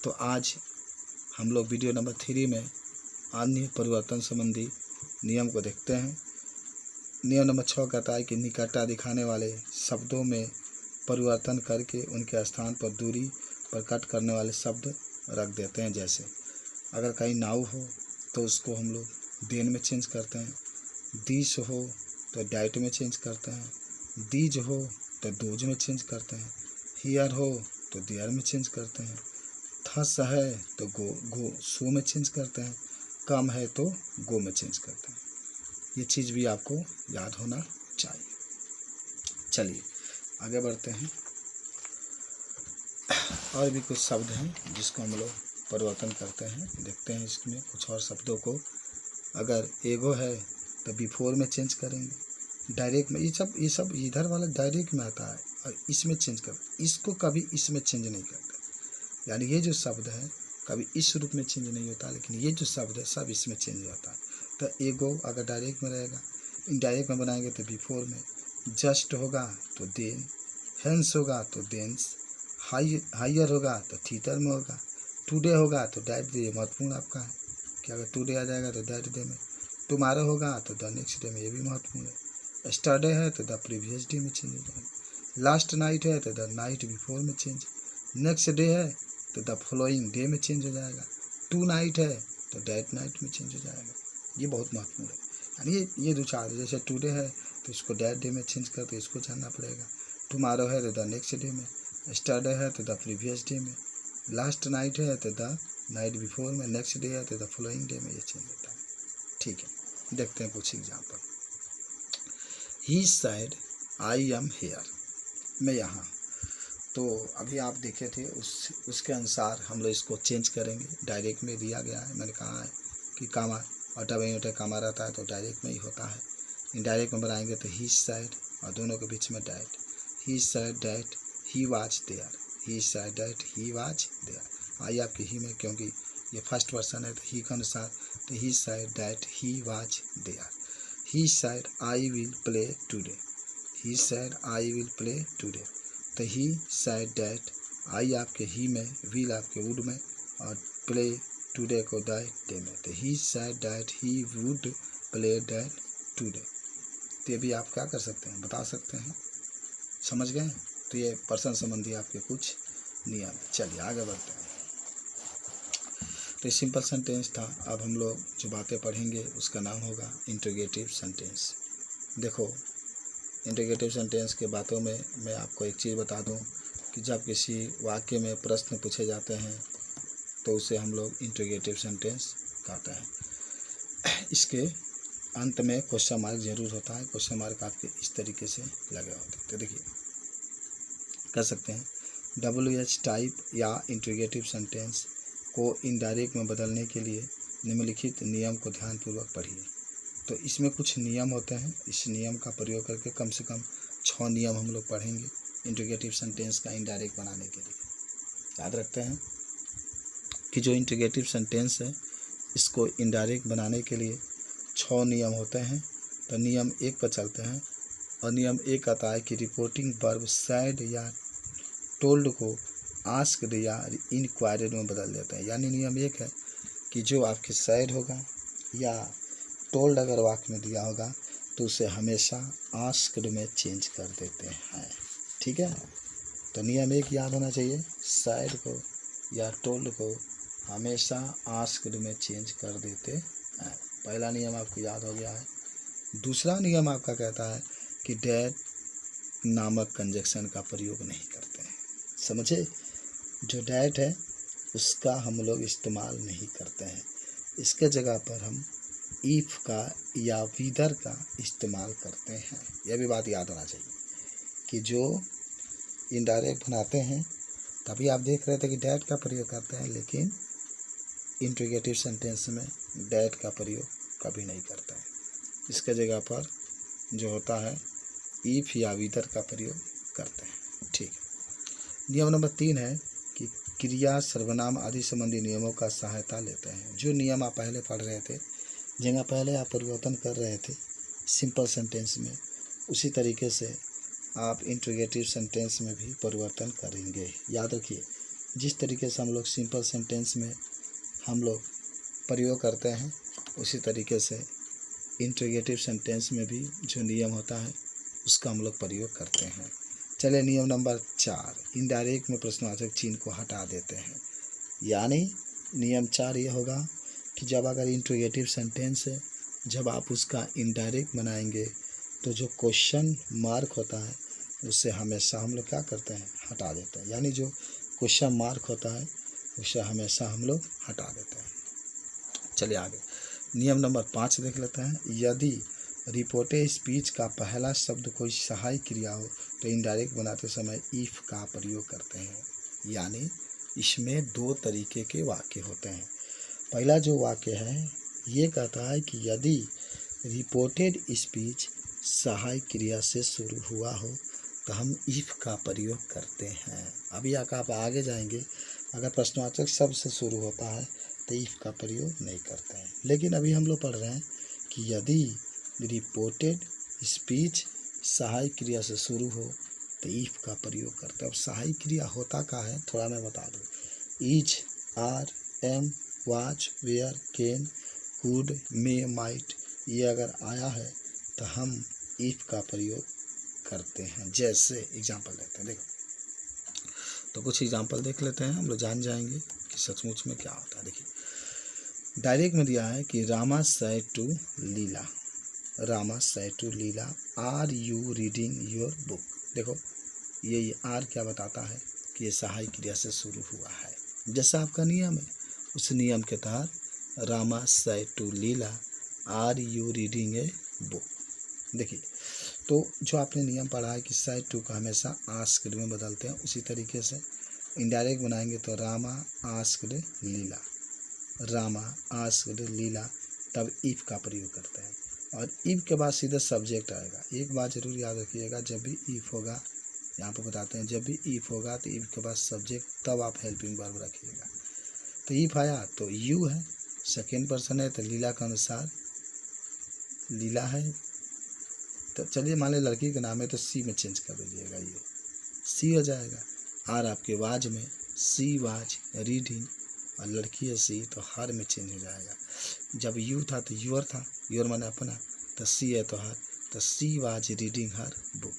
तो आज हम लोग वीडियो नंबर 3 में अन्य परिवर्तन संबंधी नियम को देखते हैं। नियम नंबर 6 कहता है कि निकटता दिखाने वाले शब्दों में परिवर्तन करके उनके स्थान पर दूरी प्रकट करने वाले शब्द रख देते हैं। जैसे अगर कहीं नाव हो तो उसको हम लोग देन में चेंज करते हैं, दिस हो तो डाइट में चेंज करते हैं, दीज हो तो दोज में चेंज करते हैं, हियर हो तो देयर में चेंज करते हैं, थस है तो गो सो में चेंज करते हैं, कम है तो गो में चेंज करते हैं। ये चीज़ भी आपको याद होना चाहिए। चलिए आगे बढ़ते हैं। और भी कुछ शब्द हैं जिसको हम लोग परिवर्तन करते हैं, देखते हैं इसमें कुछ और शब्दों को। अगर एगो है तो बिफोर में चेंज करेंगे, डायरेक्ट में, ये सब इधर वाला डायरेक्ट में आता है और इसमें चेंज कर, इसको कभी इसमें चेंज नहीं करते। यानी ये जो शब्द है कभी इस रूप में चेंज नहीं होता, लेकिन ये जो शब्द है सब इसमें चेंज होता है। तो एगो अगर डायरेक्ट में रहेगा, इनडायरेक्ट में बनाएंगे तो बिफोर में, जस्ट होगा तो देन, हेंस होगा तो देंस, हायर होगा तो थीटर में होगा, टुडे होगा तो दैट डे। महत्वपूर्ण आपका है कि अगर टुडे आ जाएगा तो दैट डे में, टुमारो होगा तो द नेक्स्ट डे में, ये भी महत्वपूर्ण है। स्टरडे है तो द प्रीवियस डे में चेंज हो जाएगा, लास्ट नाइट है तो द नाइट बिफोर में चेंज, नेक्स्ट डे है तो द फॉलोइंग डे में चेंज हो जाएगा, टू नाइट है तो दैट नाइट में चेंज हो जाएगा। ये बहुत महत्वपूर्ण है। यानी ये दो चार, जैसे टुडे है तो इसको दैट डे में चेंज करके इसको जानना पड़ेगा, टुमारो है तो द नेक्स्ट डे में, स्टरडे है तो द प्रीवियस डे में, लास्ट नाइट है तो द नाइट बिफोर में, नेक्स्ट डे है तो द फॉलोइंग डे में ये चेंज होता है। ठीक है, देखते हैं कुछ example. He said I am here, मैं यहाँ। तो अभी आप देखे थे उसके अनुसार हम लोग इसको चेंज करेंगे। डायरेक्ट में दिया गया है, मैंने कहा है कि कामा ऑटोमेटिक कामा रहता है तो डायरेक्ट में ही होता है। इनडायरेक्ट में बनाएंगे तो ही सेड और दोनों के बीच में diet, he said that he was there, he said that he was there. आई आपके ही में, क्योंकि ये फर्स्ट पर्सन है तो ही के अनुसार, तो he said that he was there. He said I will play today, he said I will play today. तो ही सेड दैट, आई आपके ही में, विल आपके वुड में और प्ले टुडे को दैट डे में। तो he said that he would play that today. तो ये भी आप क्या कर सकते हैं, बता सकते हैं। समझ गए? तो ये पर्सन संबंधी आपके कुछ नियम है। चलिए आगे बढ़ते हैं। तो ये सिंपल सेंटेंस था। अब हम लोग जो बातें पढ़ेंगे उसका नाम होगा इंट्रोगेटिव सेंटेंस। देखो, इंट्रोगेटिव सेंटेंस के बातों में मैं आपको एक चीज़ बता दूं कि जब किसी वाक्य में प्रश्न पूछे जाते हैं तो उसे हम लोग इंट्रोगेटिव सेंटेंस कहते हैं। इसके अंत में क्वेश्चन मार्क जरूर होता है। क्वेश्चन मार्क आपके इस तरीके से लगे होते हैं। तो देखिए, कर सकते हैं WH टाइप या इंट्रोगेटिव सेंटेंस को इनडायरेक्ट में बदलने के लिए निम्नलिखित नियम को ध्यानपूर्वक पढ़िए। तो इसमें कुछ नियम होते हैं। इस नियम का प्रयोग करके कम से कम 6 नियम हम लोग पढ़ेंगे इंट्रोगेटिव सेंटेंस का इनडायरेक्ट बनाने के लिए। याद रखते हैं कि जो इंट्रोगेटिव सेंटेंस है इसको इनडायरेक्ट बनाने के लिए 6 नियम होते हैं। तो नियम 1 पर चलते हैं और नियम 1 आता है कि रिपोर्टिंग वर्ब सैड या टोल्ड को आस्क्ड या इंक्वायर्ड में बदल देते हैं। यानी नियम 1 है कि जो आपके सैड होगा या टोल्ड अगर वाक्य में दिया होगा तो उसे हमेशा आस्क्ड में चेंज कर देते हैं। ठीक है, तो नियम 1 याद होना चाहिए, सैड को या टोल्ड को हमेशा आस्क्ड में चेंज कर देते हैं। पहला नियम आपको याद हो गया है। दूसरा नियम आपका कहता है कि डैट नामक कंजक्शन का प्रयोग नहीं करते हैं। समझे? जो डैट है उसका हम लोग इस्तेमाल नहीं करते हैं। इसके जगह पर हम इफ़ का या विदर का इस्तेमाल करते हैं। यह भी बात याद होना चाहिए कि जो इनडायरेक्ट बनाते हैं तभी आप देख रहे थे कि डैट का प्रयोग करते हैं, लेकिन इंट्रोगेटिव सेंटेंस में डैट का प्रयोग कभी नहीं करते हैं। इसके जगह पर जो होता है इफ़ या विदर का प्रयोग करते हैं। ठीक है। नियम नंबर 3 है कि क्रिया, सर्वनाम आदि संबंधी नियमों का सहायता लेते हैं। जो नियम आप पहले पढ़ रहे थे, जगह पहले आप परिवर्तन कर रहे थे सिंपल सेंटेंस में, उसी तरीके से आप इंट्रोगेटिव सेंटेंस में भी परिवर्तन करेंगे। याद रखिए, जिस तरीके से हम लोग सिंपल सेंटेंस में हम लोग प्रयोग करते हैं उसी तरीके से इंट्रोगेटिव सेंटेंस में भी जो नियम होता है उसका हम लोग प्रयोग करते हैं। चलिए नियम नंबर 4, इनडायरेक्ट में प्रश्नवाचक चिन्ह को हटा देते हैं। यानी नियम 4 ये होगा कि जब अगर इंट्रोगेटिव सेंटेंस है, जब आप उसका इनडायरेक्ट बनाएंगे तो जो क्वेश्चन मार्क होता है उससे हमेशा हम लोग क्या करते हैं, हटा देते हैं। यानी जो क्वेश्चन मार्क होता है उसे हमेशा हम लोग हटा देते हैं। चलिए आगे नियम नंबर 5 देख लेते हैं। यदि रिपोर्टेड स्पीच का पहला शब्द कोई सहायक क्रिया हो तो इनडायरेक्ट बनाते समय इफ का प्रयोग करते हैं। यानी इसमें 2 तरीके के वाक्य होते हैं। पहला जो वाक्य है ये कहता है कि यदि रिपोर्टेड स्पीच सहायक क्रिया से शुरू हुआ हो तो हम इफ का प्रयोग करते हैं। अभी आप आगे जाएंगे, अगर प्रश्नवाचक शब्द से शुरू होता है तो इफ का प्रयोग नहीं करते हैं। लेकिन अभी हम लोग पढ़ रहे हैं कि यदि रिपोर्टेड स्पीच सहायक क्रिया से शुरू हो तो इफ का प्रयोग करते हैं। अब सहायक क्रिया होता क्या है थोड़ा मैं बता दूँ। Is, are, am, was, were, can, could, may, might ये अगर आया है तो हम इफ का प्रयोग करते हैं। जैसे एग्जाम्पल लेते हैं, देखो तो कुछ एग्जाम्पल देख लेते हैं, हम लोग जान जाएंगे कि सचमुच में क्या होता है। देखिए डायरेक्ट में दिया है कि Rama said to Leela, Rama said to Leela are you reading your book. देखो ये आर क्या बताता है कि ये सहायक क्रिया से शुरू हुआ है। जैसा आपका नियम है उस नियम के तहत Rama said to Leela are you reading a book. देखिए तो जो आपने नियम पढ़ा है कि सेड टू का हमेशा आस्क्ड में बदलते हैं, उसी तरीके से इनडायरेक्ट बनाएंगे तो रामा आस्क्ड लीला, रामा आस्क्ड लीला, तब इफ का प्रयोग करते हैं। और इफ के बाद सीधा सब्जेक्ट आएगा। एक बात जरूर याद रखिएगा, जब भी इफ होगा, यहाँ पर बताते हैं जब भी इफ होगा तो इफ के बाद सब्जेक्ट, तब आप हेल्पिंग वर्ब रखिएगा। तो इफ आया तो यू है, सेकेंड पर्सन है तो लीला के अनुसार लीला है। तो चलिए मान ली लड़की का नाम है तो सी में चेंज कर दीजिएगा, ये सी हो जाएगा। आर आपके वाज में, सी वाज रीडिंग, और लड़की है सी तो हर में चेंज हो जाएगा। जब यू था तो यूर था, यूर माने अपना, तो सी है तो हर, तो सी वाज रीडिंग हर बुक,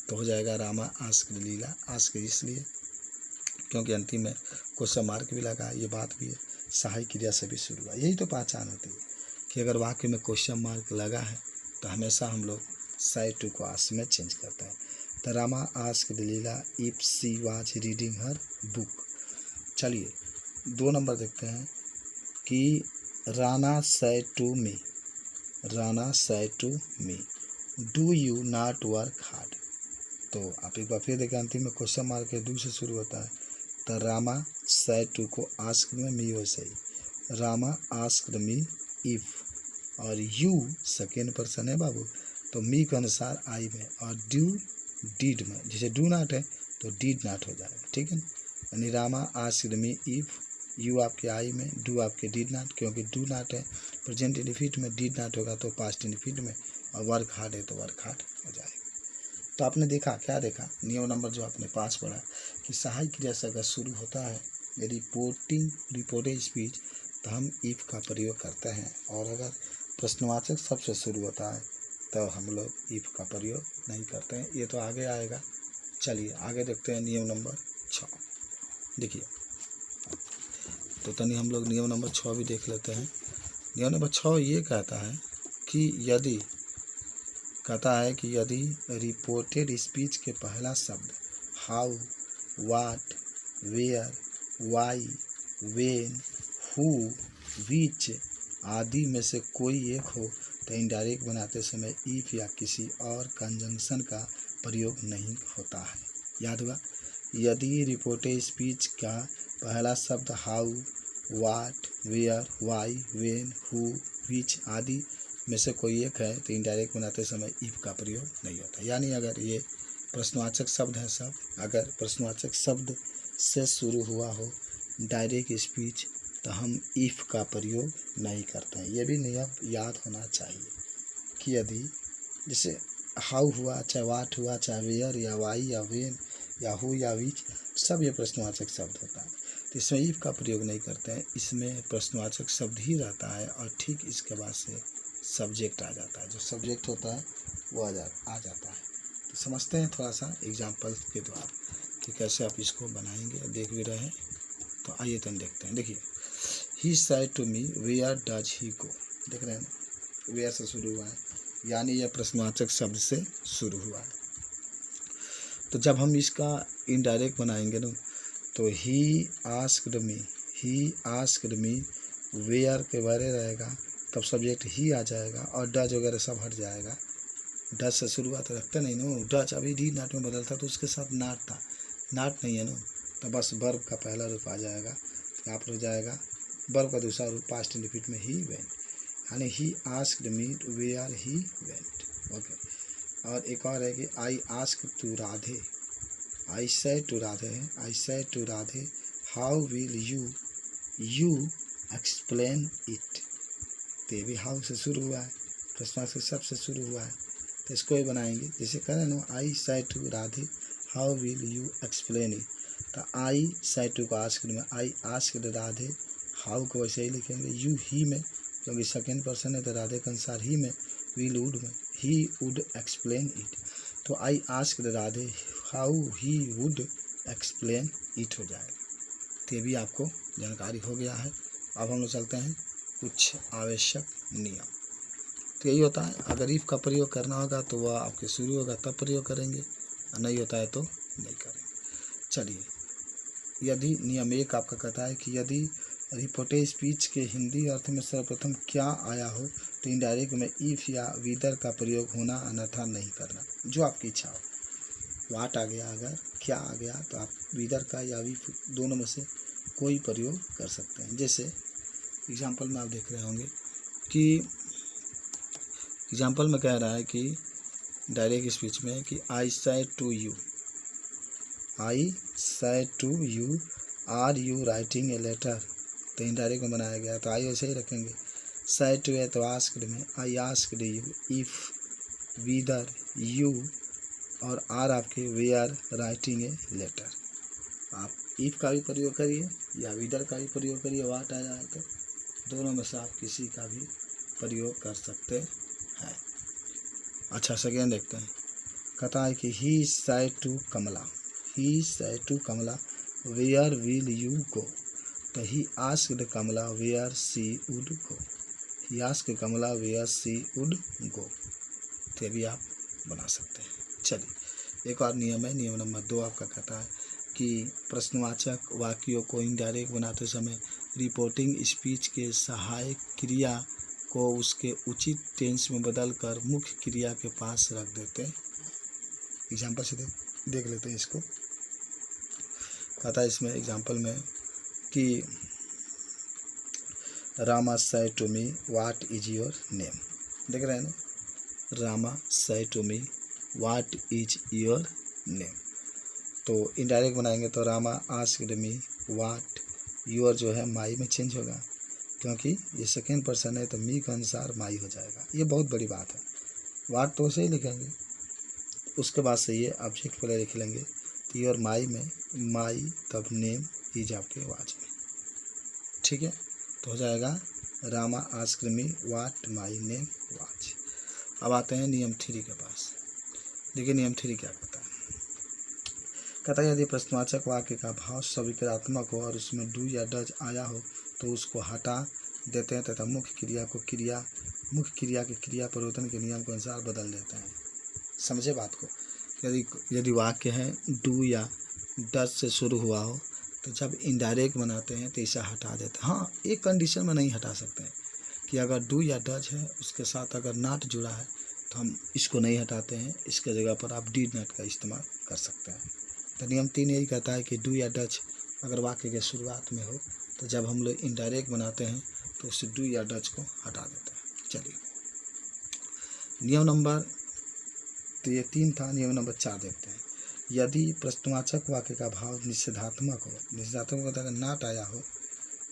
तो हो जाएगा रामा आस्क्ड लीला। आस्क्ड इसलिए क्योंकि अंतिम में क्वेश्चन मार्क भी लगा, ये बात भी है, सहायक क्रिया से भी शुरू हुआ। यही तो पहचान होती है कि अगर वाक्य में क्वेश्चन मार्क लगा है तो हमेशा हम लोग साइड टू को आस्क में चेंज करते हैं। तो Rama asked Leela if she was reading her book. चलिए 2 नंबर देखते हैं कि Rana said to me, Rana said to me do you not work hard. तो आप एक बार फिर देखें, अंतिम में क्वेश्चन मार्क के डू से शुरू होता है। तो रामा सेड टू को आस्क में मी वैसे ही, रामा आस्क्ड मी इफ, और यू सेकेंड पर्सन है बाबू तो मी के अनुसार आई में, और डू डीड में, जैसे डू नॉट है तो डीड नॉट हो जाएगा, ठीक है। यानी Rama asked me if, you आपके आई में, डू आपके डीड नॉट, क्योंकि डू नॉट है प्रेजेंट इंडिफिट में, डीड नॉट होगा तो पास्ट इंडिफिट में, और वर्क हार्ड है तो वर्क हार्ड हो जाएगा। तो आपने देखा, क्या देखा, नियम नंबर जो आपने 5 पढ़ा कि सहायक क्रिया से अगर शुरू होता है रिपोर्टेड स्पीच तो हम इफ का प्रयोग करते हैं, और अगर प्रश्नवाचक शब्द से शुरू होता है तो हम लोग इफ का प्रयोग नहीं करते हैं। ये तो आगे आएगा। चलिए आगे देखते हैं नियम नंबर 6। देखिए तो तनी हम लोग नियम नंबर 6 भी देख लेते हैं। नियम नंबर 6 ये कहता है कि यदि रिपोर्टेड स्पीच के पहला शब्द how, what, where, why, when, who, which आदि में से कोई एक हो तो इनडायरेक्ट बनाते समय इफ या किसी और कंजंक्शन का प्रयोग नहीं होता है। याद हुआ, यदि रिपोर्टेड स्पीच का पहला शब्द how, what, where, why, when, who, which आदि में से कोई एक है तो इनडायरेक्ट बनाते समय इफ का प्रयोग नहीं होता। यानी अगर ये प्रश्नवाचक शब्द है सब, अगर प्रश्नवाचक शब्द से शुरू हुआ हो डायरेक्ट स्पीच तो हम इफ का प्रयोग नहीं करते हैं। ये भी नियम याद होना चाहिए कि यदि जैसे हाउ हुआ, चाहे वाट हुआ, चाहे वेयर या वाई या वेन या हु या विच, सब ये प्रश्नवाचक शब्द होता है। तो इसमें इफ का प्रयोग नहीं करते हैं, इसमें प्रश्नवाचक शब्द ही रहता है और ठीक इसके बाद से सब्जेक्ट आ जाता है। जो सब्जेक्ट होता है वो आ जाता है। तो समझते हैं थोड़ा सा एग्जाम्पल के द्वारा कि कैसे आप इसको बनाएंगे। देख भी रहे हैं तो आइए तो देखते हैं। देखिए, he said to me where does he go. देख रहे हैं ना, वेयर से शुरू हुआ है, यानी यह प्रश्नवाचक शब्द से शुरू हुआ है। तो जब हम इसका इनडायरेक्ट बनाएंगे ना, तो ही आस्क्ड मी वेयर के बारे रहेगा, तब सब्जेक्ट ही आ जाएगा और डज वगैरह सब हट जाएगा। डज से शुरुआत रखते नहीं नो, डज अभी डी नाट में बदलता तो उसके साथ नाट था, नाट नहीं है ना, तो बस वर्ब का पहला रूप आ जाएगा। तो यहाँ पर हो जाएगा वर्ब का दूसरा रूप पास्ट इंडेफिनिट में ही वेंट, यानी he asked me where he went. Okay, और एक और है कि I ask to Radhe, I said to Radhe how will you explain it. तो ये भी हाउ से शुरू हुआ है, प्रश्नवाचक शब्द से शुरू हुआ है। तो इसको ही बनाएंगे जैसे करें ना, I said to Radhe how will you explain it. तो आई सेड टू को आस्क्ड में, आई आस्क्ड राधे, हाउ को वैसे ही लिखेंगे, यू ही में, क्योंकि सेकेंड पर्सन है तो राधे के अनुसार ही में, विल वुड में, ही वुड एक्सप्लेन इट। तो I asked Radhe how he would explain it हो जाएगा। तो ये भी आपको जानकारी हो गया है। अब हम लोग चलते हैं कुछ आवश्यक नियम। तो यही होता है, अगर इफ का प्रयोग करना होगा तो वह आपके शुरू होगा तब प्रयोग करेंगे, और नहीं होता है तो नहीं करेंगे। चलिए, यदि नियम 1 आपका कहता है कि यदि रिपोर्टेड स्पीच के हिंदी अर्थ में सर्वप्रथम क्या आया हो तो इनडायरेक्ट में इफ या विदर का प्रयोग होना, अन्यथा नहीं करना। जो आपकी इच्छा हो, वाट आ गया, अगर क्या आ गया तो आप विदर का या विफ दोनों में से कोई प्रयोग कर सकते हैं। जैसे एग्जाम्पल में आप देख रहे होंगे कि एग्जाम्पल में कह रहा है कि डायरेक्ट स्पीच में कि I said to you are you writing a letter. तो इनडायरेक्ट में बनाया गया, तो आई वैसे ही रखेंगे। सेड टू है तो आस्क्ड में, I asked you, if whether you और आर आपके वे आर राइटिंग ए लेटर। आप इफ का भी प्रयोग करिए या विदर का भी प्रयोग करिए, वाट आ जाए तो दोनों में से आप किसी का भी प्रयोग कर सकते हैं। अच्छा, सेकेंड देखते हैं। कहता है कि he said to Kamla where will you go. तो he asked Kamla where she would go, he asked Kamla where she would go. तो ये भी आप बना सकते हैं। चलिए, एक और नियम है, नियम नंबर 2 आपका कहता है कि प्रश्नवाचक वाक्यों को इनडायरेक्ट बनाते समय रिपोर्टिंग स्पीच के सहायक क्रिया को उसके उचित टेंस में बदलकर मुख्य क्रिया के पास रख देते हैं। एग्जाम्पल से देख लेते हैं इसको। कहता है इसमें एग्जाम्पल में कि Rama said to me what is your name. देख रहे हैं ना, Rama said to me what is your name. तो इनडायरेक्ट बनाएंगे तो Rama asked me what, your जो है माई में चेंज होगा, क्योंकि ये सेकेंड पर्सन है तो मी के अनुसार माई हो जाएगा। ये बहुत बड़ी बात है। व्हाट तो वैसे ही लिखेंगे, उसके बाद से ये ऑब्जेक्ट पहले लिख लेंगे। तो योर माई में माई, तब नेम इज आपके वाच में, ठीक है। तो हो जाएगा Rama asked me what my name watch. अब आते हैं नियम 3 के पास। देखिए नियम 3 क्या कहता है। कहता है यदि प्रश्नवाचक वाक्य का भाव सविकारात्मक हो और उसमें डू या डज आया हो तो उसको हटा देते हैं तथा मुख्य क्रिया के क्रिया परिवर्तन के नियम के अनुसार बदल देते हैं। समझे बात को। यदि वाक्य है डू या डज से शुरू हुआ हो तो जब इनडायरेक्ट बनाते हैं तो इसे हटा देते हैं। हाँ, एक कंडीशन में नहीं हटा सकते हैं कि अगर डू या डज है उसके साथ अगर नॉट जुड़ा है तो हम इसको नहीं हटाते हैं, इसके जगह पर आप डिड नॉट का इस्तेमाल कर सकते हैं। तो नियम 3 यही कहता है कि डू या डज अगर वाक्य के शुरुआत में हो तो जब हम लोग इनडायरेक्ट बनाते हैं तो उससे डू या डज को हटा देते हैं। चलिए, नियम नंबर तो ये 3 था। नियम नंबर 4 देखते हैं। यदि प्रश्नवाचक वाक्य का भाव निषेधात्मक हो, निषेधात्मक होता है अगर नॉट आया हो,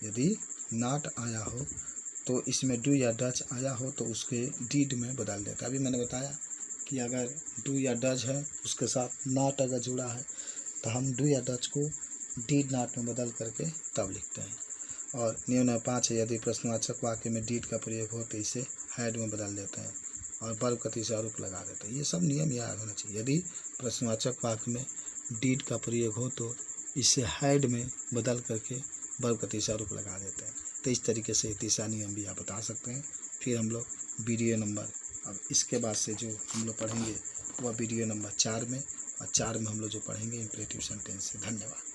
यदि नॉट आया हो तो इसमें डू या डज आया हो तो उसके डीड में बदल देता है। अभी मैंने बताया कि अगर डू या डज है उसके साथ नॉट अगर जुड़ा है तो हम डू या डच को डीड नॉट में बदल करके तब लिखते हैं। और नियम नंबर 5 है, यदि प्रश्नवाचक वाक्य में डीड का प्रयोग हो तो इसे हैड में बदल देते हैं और वर्ब का तीसरा रूप लगा देते हैं। ये सब नियम याद होना चाहिए। यदि प्रश्नवाचक वाक्य में डीड का प्रयोग हो तो इसे हैड में बदल करके वर्ब का तीसरा रूप लगा देते हैं। तो इस तरीके से तीसरा नियम भी आप बता सकते हैं। फिर हम लोग वीडियो नंबर, अब इसके बाद से जो हम लोग पढ़ेंगे वह वीडियो नंबर 4 में, और 4 में हम लोग जो पढ़ेंगे इम्परेटिव सेंटेंस से। धन्यवाद।